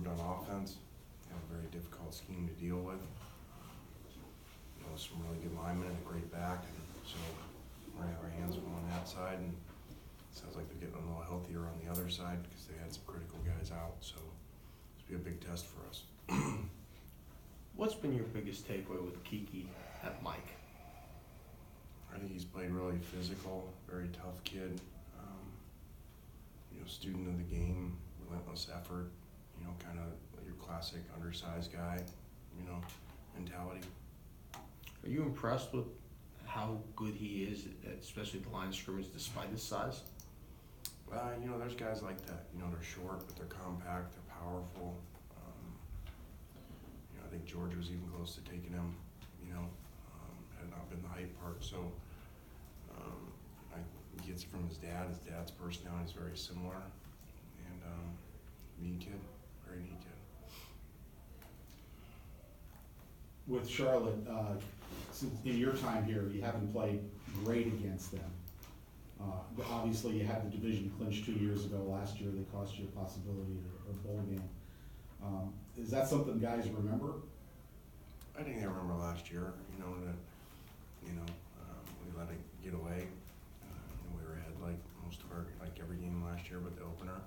improved on offense. Have a very difficult scheme to deal with. Some really good linemen and a great back, and so we're gonna have our hands full on that side, and it sounds like they're getting a little healthier on the other side because they had some critical guys out, so it's gonna be a big test for us. What's been your biggest takeaway with Kiki at Mike? I think he's played really physical, very tough kid, student of the game, relentless effort, kind of your classic undersized guy, mentality. Are you impressed with how good he is, especially the line of scrimmage, despite his size? There's guys like that. They're short, but they're compact, they're powerful. I think George was even close to taking him, had not been the height part. So he gets it from his dad. His dad's personality is very similar. And neat kid, very neat kid. With Charlotte, since in your time here, you haven't played great against them. Obviously, you had the division clinched 2 years ago. Last year, they cost you a possibility or a bowl game. Is that something guys remember? I think they remember last year, that, we let it get away. We were ahead like most of like every game last year, but the opener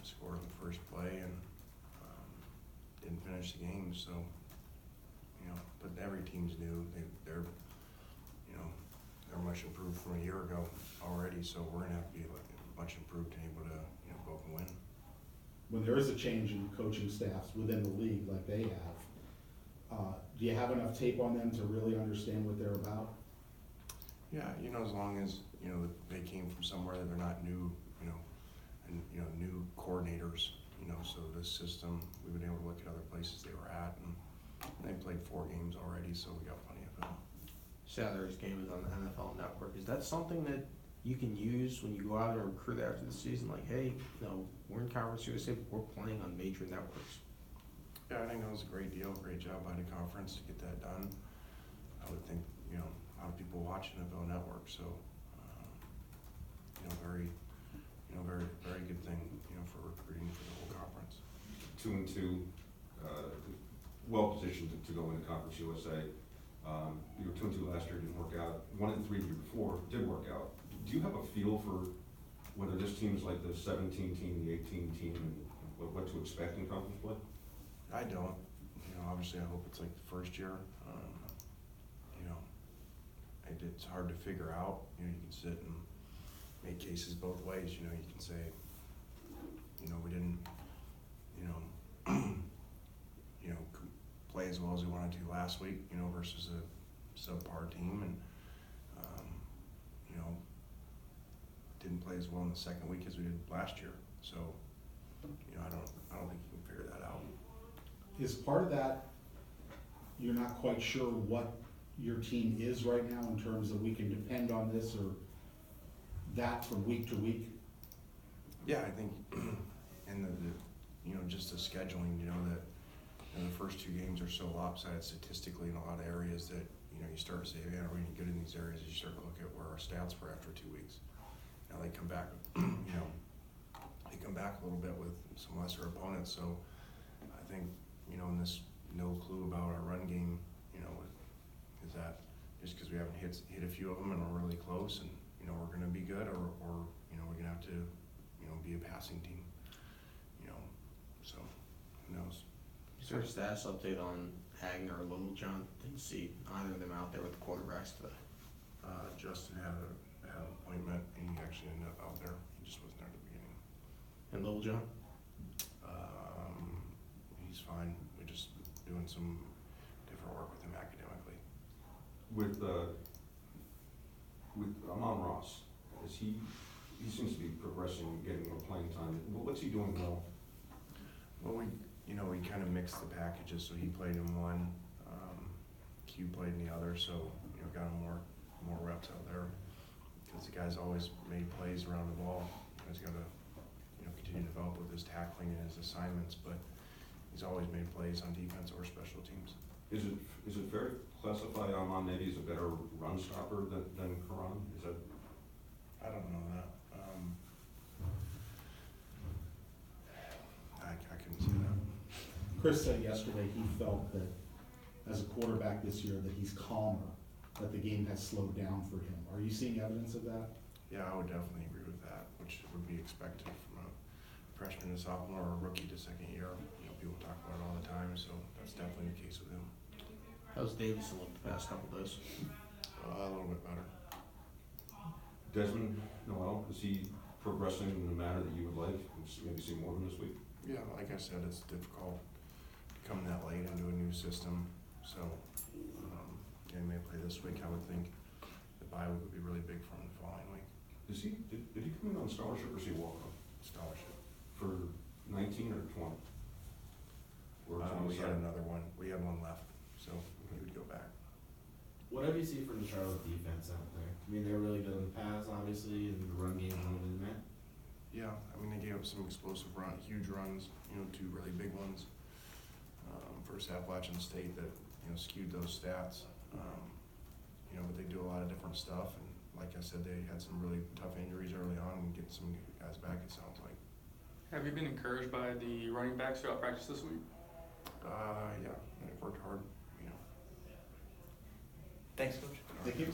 scored in the first play and didn't finish the game. So, but every team's new. They're much improved from a year ago already. So we're gonna have to be much improved to be able to go up and win. When there is a change in coaching staffs within the league like they have, do you have enough tape on them to really understand what they're about? Yeah, as long as, they came from somewhere that they're not new, and, new coordinators, so this system, we've been able to look at other places they were at, and they played 4 games already, so we got plenty of film. Saturday's game is on the NFL Network. Is that something that you can use when you go out and recruit after the season? Like, hey, we're in Conference USA, but we're playing on major networks. Yeah, I think that was a great deal, great job by the conference to get that done. I would think, a lot of people watch NFL Network, so, very, very good thing, for recruiting for the whole conference. 2-2, well positioned to go into Conference USA. You were 2-2 last year, didn't work out. 1-3 the year before, did work out. Do you have a feel for whether this team's like the 17 team, the 18 team, and what to expect in conference play? I don't. Obviously I hope it's like the first year. It's hard to figure out. You can sit and make cases both ways. You can say, we didn't, play as well as we wanted to last week, versus a subpar team, and didn't play as well in the second week as we did last year. So, I don't think you can figure that out. Is part of that you're not quite sure what your team is right now in terms of we can depend on this or that from week to week? Yeah, I think, and just the scheduling, that the first 2 games are so lopsided statistically in a lot of areas that, you start to say, man, are we any good in these areas? You start to look at where our stats were after 2 weeks. Now they come back, they come back a little bit with some lesser opponents. So I think, in this no clue about our run game, is that just because we haven't hit a few of them and we're really close and, we're going to be good, or we're going to have to, be a passing team, so who knows. Is there a status update on Hagner or Littlejohn? Didn't see either of them out there with the quarterbacks today. Justin had an appointment and he actually ended up out there. He just wasn't there at the beginning. And Littlejohn? He's fine. We're just doing some different work with him academically. With Amon Ross, he seems to be progressing, getting more playing time. What's he doing well? Well, we kind of mixed the packages, so he played in one, Q played in the other, so got him more reps out there because the guy's always made plays around the ball. He's got to continue to develop with his tackling and his assignments, but he's always made plays on defense or special teams. Is it fair to classify Amon maybe as a better run stopper than Karan? Is that? I don't know that. I couldn't say Chris said yesterday he felt that as a quarterback this year, that he's calmer, that the game has slowed down for him. Are you seeing evidence of that? Yeah, I would definitely agree with that, which would be expected from a freshman to sophomore or rookie to second year. You know, people talk about it all the time, so that's definitely the case with him. How's Davidson looked the past couple days? A little bit better. Desmond Noel, is he progressing in the manner that you would like? Maybe see more of him this week? Yeah, like I said, it's difficult coming that late into a new system, so, he may play this week. I would think the bye week would be really big for him the following week. Did he come in on scholarship or is he walk-on? Scholarship. For 19 or 20? Or We had another one, we had one left, so he would go back. What have you seen from the Charlotte defense out there? I mean, they're really good in the pass, obviously, and the run game limited, man. Yeah, I mean, they gave up some explosive huge runs, you know, 2 really big ones. First Appalachian State that, you know, skewed those stats. You know, but they do a lot of different stuff, and like I said, they had some really tough injuries early on and getting some guys back, it sounds like. Have you been encouraged by the running backs throughout practice this week? Yeah, they worked hard, you know. Thanks, Coach. Thank you.